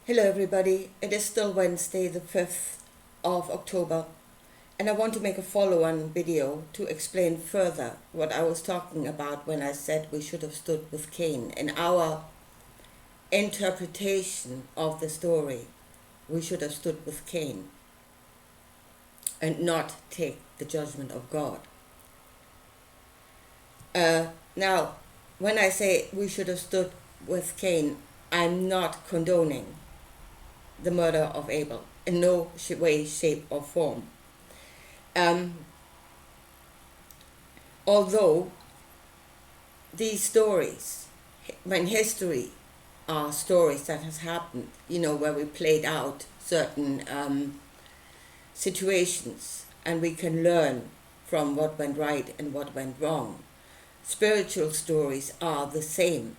Hello everybody, it is still Wednesday the 5th of October and I want to make a follow-on video to explain further what I was talking about when I said we should have stood with Cain. In our interpretation of the story, we should have stood with Cain and not take the judgment of God. Now, when I say we should have stood with Cain, I'm not condoning the murder of Abel in no way, shape or form. Although these stories, when history are stories that has happened, where we played out certain situations and we can learn from what went right and what went wrong. Spiritual stories are the same.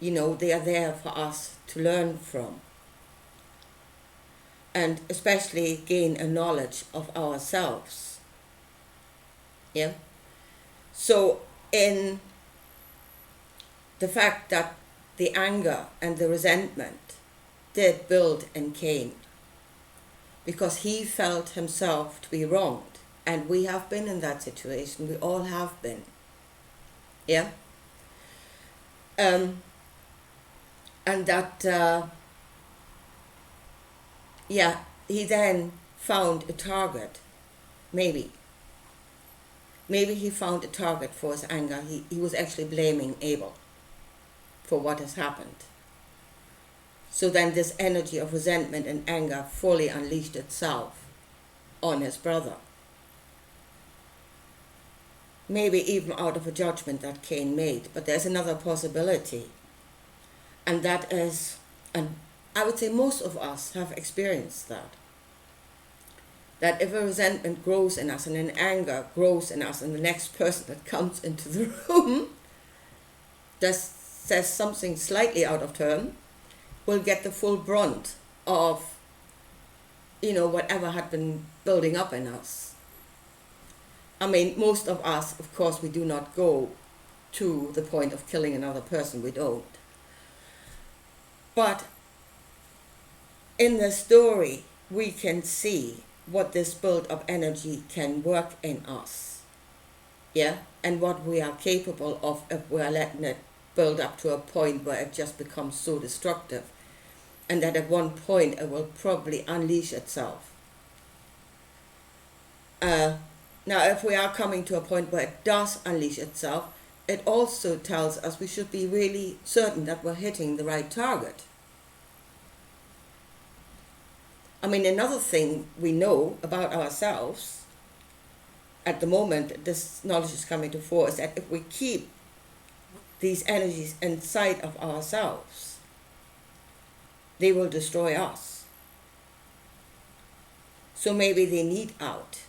They are there for us to learn from and especially gain a knowledge of ourselves. Yeah. So in the fact that the anger and the resentment did build in Cain because he felt himself to be wronged, and we have been in that situation, we all have been. Yeah. And that he then found a target. Maybe he found a target for his anger. He was actually blaming Abel for what has happened. So then this energy of resentment and anger fully unleashed itself on his brother. Maybe even out of a judgment that Cain made. But there's another possibility. And that is, and I would say most of us have experienced that if a resentment grows in us and an anger grows in us, and the next person that comes into the room that says something slightly out of turn will get the full brunt of whatever had been building up in us. I mean, most of us, of course, we do not go to the point of killing another person. We don't. But in the story, we can see what this build-up energy can work in us, yeah, and what we are capable of if we're letting it build up to a point where it just becomes so destructive, and that at one point it will probably unleash itself. Now, if we are coming to a point where it does unleash itself, it also tells us we should be really certain that we're hitting the right target. I mean, another thing we know about ourselves, at the moment this knowledge is coming to fore, is that if we keep these energies inside of ourselves, they will destroy us. So maybe they need out.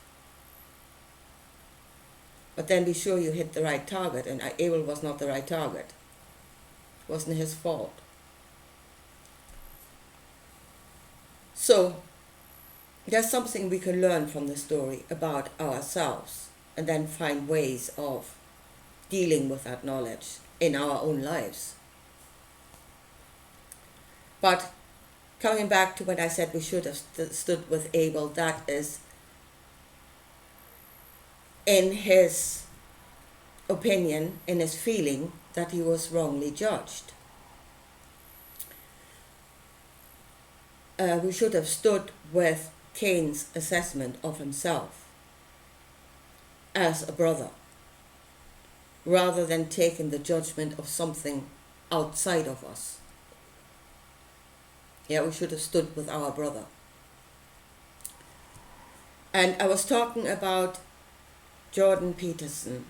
But then be sure you hit the right target, and Abel was not the right target. It wasn't his fault. So there's something we can learn from the story about ourselves and then find ways of dealing with that knowledge in our own lives. But coming back to when I said we should have stood with Abel, that is in his opinion, in his feeling that he was wrongly judged. We should have stood with Cain's assessment of himself as a brother, rather than taking the judgment of something outside of us. Yeah, we should have stood with our brother. And I was talking about Jordan Peterson,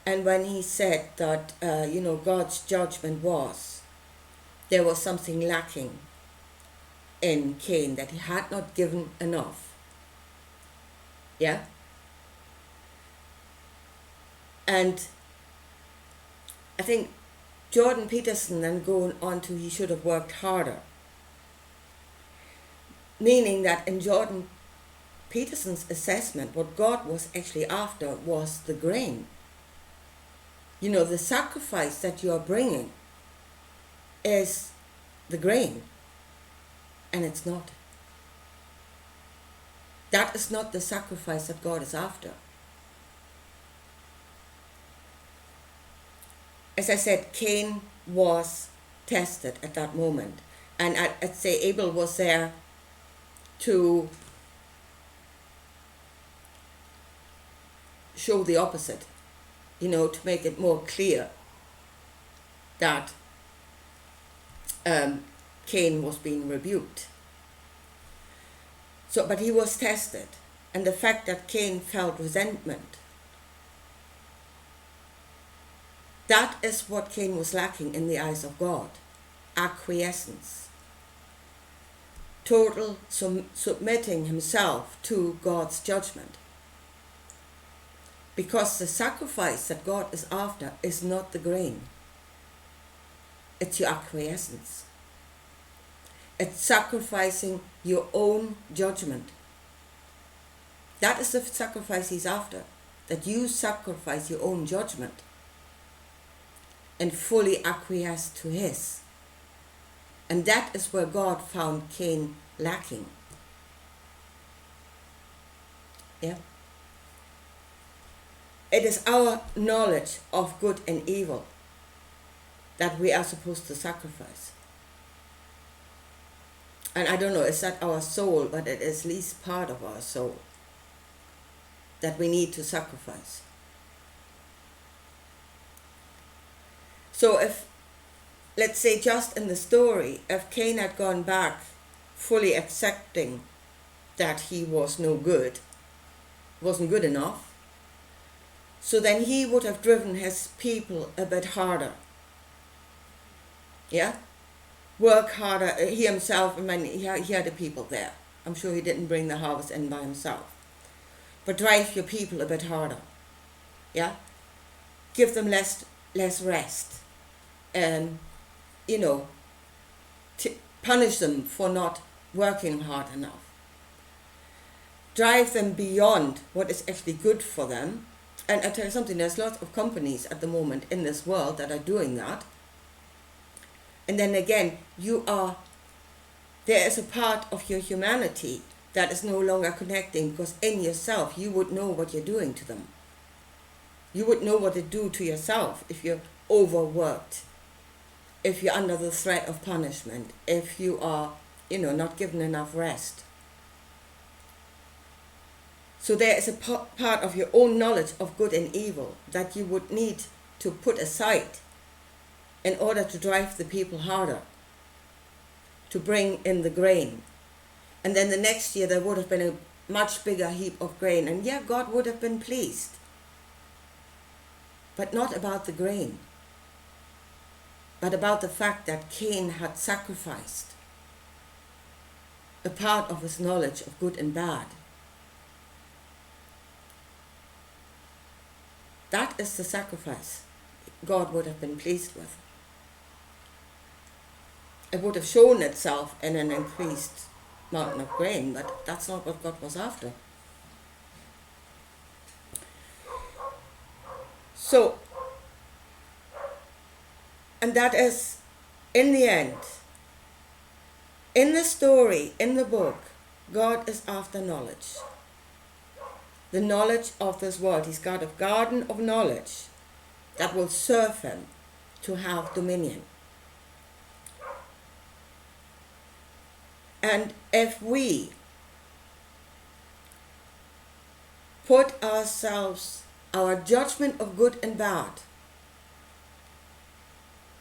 and when he said that, God's judgment was, there was something lacking in Cain, that he had not given enough. Yeah? And I think Jordan Peterson then going on to he should have worked harder. Meaning that in Jordan Peterson's assessment, what God was actually after was the grain. The sacrifice that you are bringing is the grain. And it's not. That is not the sacrifice that God is after. As I said, Cain was tested at that moment. And I'd say Abel was there to show the opposite, to make it more clear that Cain was being rebuked. So, but he was tested, and the fact that Cain felt resentment, that is what Cain was lacking in the eyes of God. Acquiescence. Total submitting himself to God's judgment. Because the sacrifice that God is after is not the grain. It's your acquiescence. It's sacrificing your own judgment. That is the sacrifice he's after. That you sacrifice your own judgment and fully acquiesce to his. And that is where God found Cain lacking. Yeah. It is our knowledge of good and evil that we are supposed to sacrifice. And I don't know, is that our soul, but it is at least part of our soul that we need to sacrifice. So if, let's say just in the story, if Cain had gone back fully accepting that he was no good, wasn't good enough, so then he would have driven his people a bit harder. Yeah? Work harder. He himself, he had the people there. I'm sure he didn't bring the harvest in by himself. But drive your people a bit harder. Yeah? Give them less rest. Punish them for not working hard enough. Drive them beyond what is actually good for them. And I tell you something, there's lots of companies at the moment in this world that are doing that. And then again, there is a part of your humanity that is no longer connecting, because in yourself you would know what you're doing to them. You would know what to do to yourself if you're overworked, if you're under the threat of punishment, if you are, not given enough rest. So there is a part of your own knowledge of good and evil that you would need to put aside in order to drive the people harder, to bring in the grain. And then the next year there would have been a much bigger heap of grain. And yeah, God would have been pleased. But not about the grain, but about the fact that Cain had sacrificed a part of his knowledge of good and bad. That is the sacrifice God would have been pleased with. It would have shown itself in an increased mountain of grain, but that's not what God was after. So, and that is, in the end, in the story, in the book, God is after knowledge. The knowledge of this world. He's got a garden of knowledge that will serve him to have dominion. And if we put ourselves, our judgment of good and bad,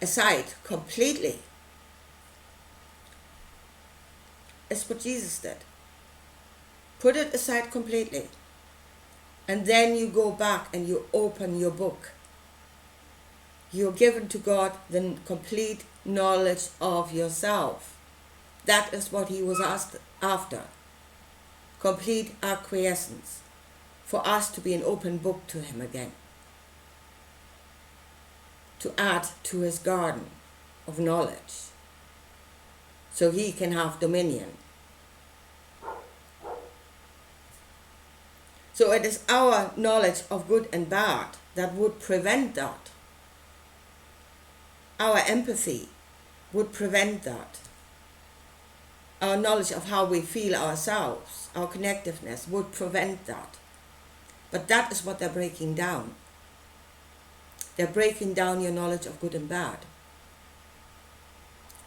aside completely, it's what Jesus did. Put it aside completely. And then you go back and you open your book. You're given to God the complete knowledge of yourself. That is what he was asked after. Complete acquiescence. For us to be an open book to him again. To add to his garden of knowledge. So he can have dominion. So it is our knowledge of good and bad that would prevent that. Our empathy would prevent that. our knowledge of how we feel ourselves, our connectiveness, would prevent that. But that is what they're breaking down. They're breaking down your knowledge of good and bad,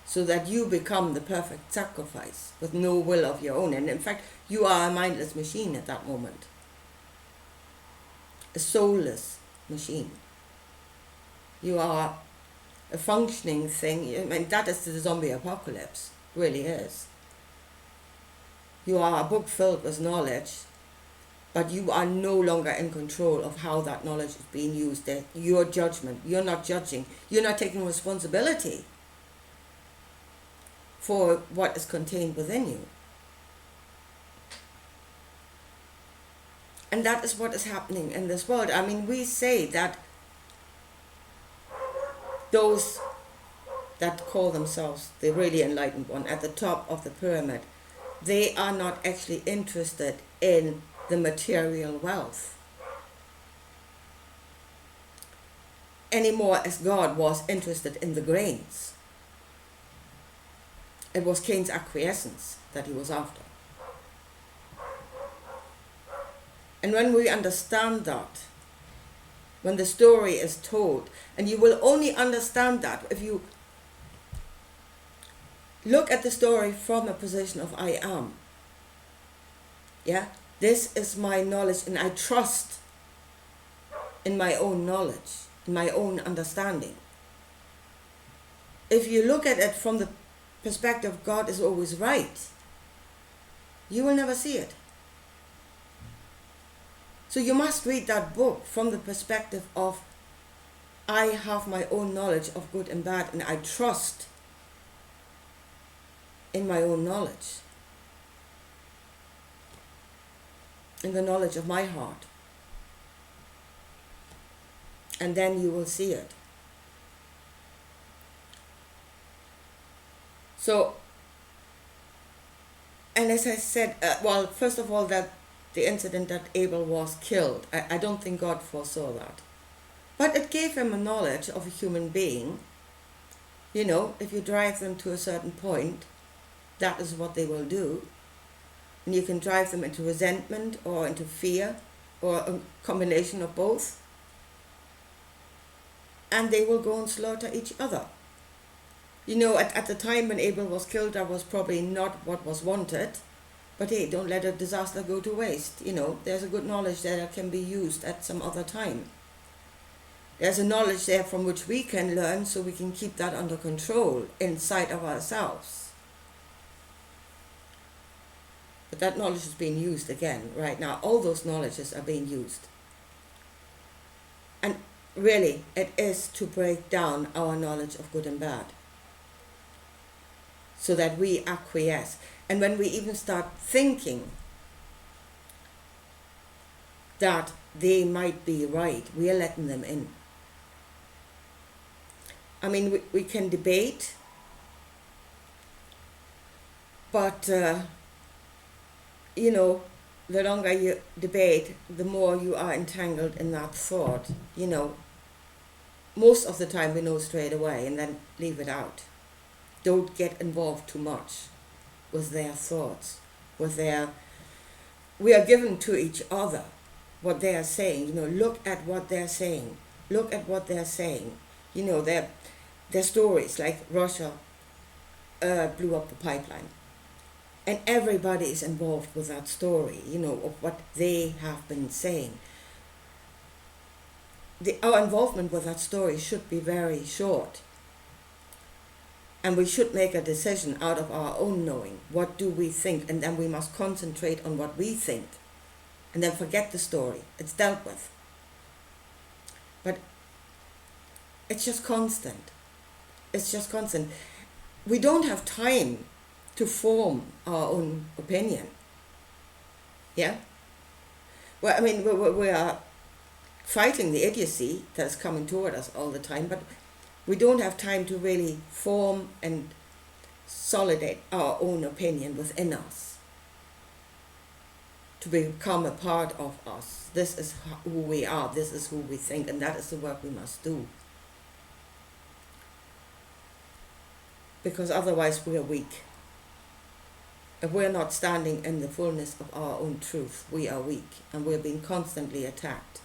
so that you become the perfect sacrifice with no will of your own. And in fact, you are a mindless machine at that moment. A soulless machine. You are a functioning thing. I mean, that is the zombie apocalypse. It really is. You are a book filled with knowledge, but you are no longer in control of how that knowledge is being used. Your judgment, you're not judging. You're not taking responsibility for what is contained within you. And that is what is happening in this world. I mean, we say that those that call themselves the really enlightened one at the top of the pyramid, they are not actually interested in the material wealth anymore as God was interested in the grains. It was Cain's acquiescence that he was after. And when we understand that, when the story is told, and you will only understand that if you look at the story from a position of I am. Yeah? This is my knowledge, and I trust in my own knowledge, in my own understanding. If you look at it from the perspective God is always right, you will never see it. So you must read that book from the perspective of I have my own knowledge of good and bad, and I trust in my own knowledge, in the knowledge of my heart. And then you will see it. So, and as I said, well, first of all, that the incident that Abel was killed, I don't think God foresaw that. But it gave him a knowledge of a human being. You know, if you drive them to a certain point, that is what they will do. And you can drive them into resentment or into fear or a combination of both. And they will go and slaughter each other. You know, at the time when Abel was killed, that was probably not what was wanted. But hey, don't let a disaster go to waste. You know, there's a good knowledge there that can be used at some other time. There's a knowledge there from which we can learn, so we can keep that under control inside of ourselves. But that knowledge is being used again right now. All those knowledges are being used. And really, it is to break down our knowledge of good and bad, so that we acquiesce. And when we even start thinking that they might be right, we are letting them in. I mean, we can debate, but, you know, the longer you debate, the more you are entangled in that thought. You know, most of the time we know straight away and then leave it out. Don't get involved too much with their thoughts, with their... We are given to each other what they are saying. You know, look at what they're saying. Look at what they're saying. You know, their stories, like Russia blew up the pipeline. And everybody is involved with that story, you know, of what they have been saying. Our involvement with that story should be very short. And we should make a decision out of our own knowing. What do we think? And then we must concentrate on what we think. And then forget the story. It's dealt with. But it's just constant. It's just constant. We don't have time to form our own opinion. Yeah? Well, I mean, we are fighting the idiocy that's coming toward us all the time, but we don't have time to really form and solidate our own opinion within us, to become a part of us. This is who we are, this is who we think, and that is the work we must do. Because otherwise we are weak. If we're not standing in the fullness of our own truth, we are weak and we're being constantly attacked.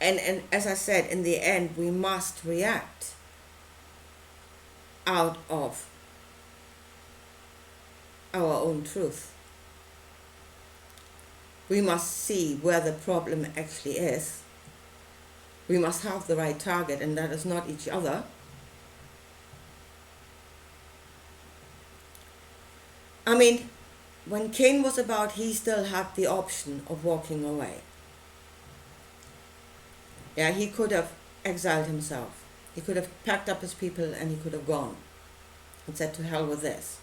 And as I said, in the end, we must react out of our own truth. We must see where the problem actually is. We must have the right target, and that is not each other. I mean, when Cain was about, he still had the option of walking away. Yeah, he could have exiled himself. He could have packed up his people and he could have gone and said, to hell with this.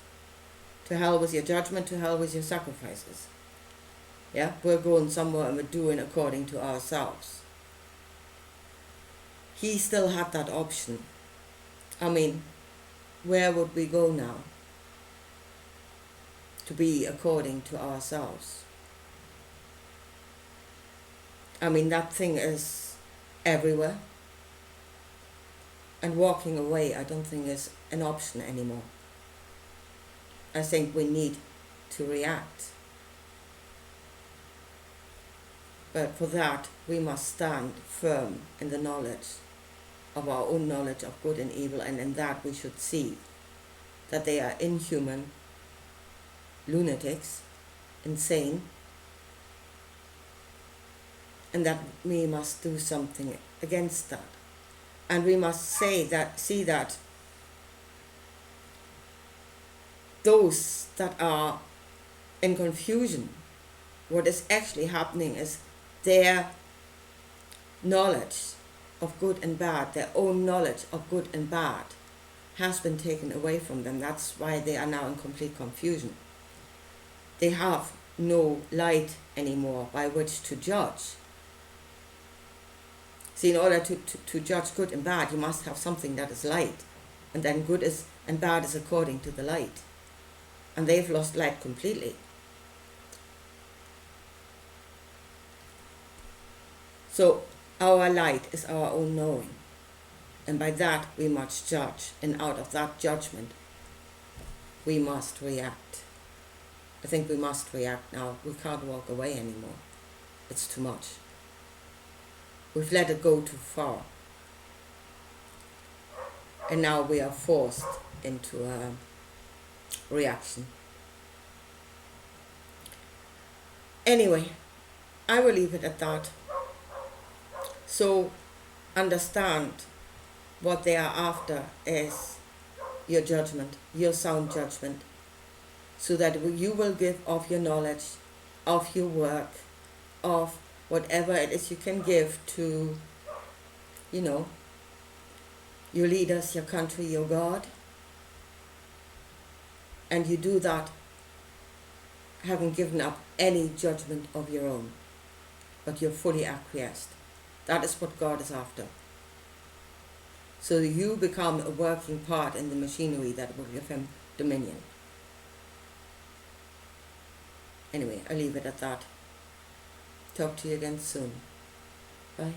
To hell with your judgment, to hell with your sacrifices. Yeah, we're going somewhere and we're doing according to ourselves. He still had that option. I mean, where would we go now? To be according to ourselves. I mean, that thing is everywhere. And walking away, I don't think is an option anymore. I think we need to react. But for that, we must stand firm in the knowledge of our own knowledge of good and evil, and in that we should see that they are inhuman, lunatics, insane, and that we must do something against that. And we must see that those that are in confusion, what is actually happening is their knowledge of good and bad, their own knowledge of good and bad has been taken away from them. That's why they are now in complete confusion. They have no light anymore by which to judge. See, in order to judge good and bad, you must have something that is light. And then good is and bad is according to the light. And they've lost light completely. So our light is our own knowing. And by that we must judge. And out of that judgment, we must react. I think we must react now. We can't walk away anymore. It's too much. We've let it go too far. And now we are forced into a reaction. Anyway, I will leave it at that. So understand what they are after is your judgment, your sound judgment, so that you will give of your knowledge, of your work, of whatever it is you can give to, your leaders, your country, your God. And you do that having given up any judgment of your own, but you're fully acquiesced. That is what God is after. So you become a working part in the machinery that will give him dominion. Anyway, I'll leave it at that. Talk to you again soon. Bye.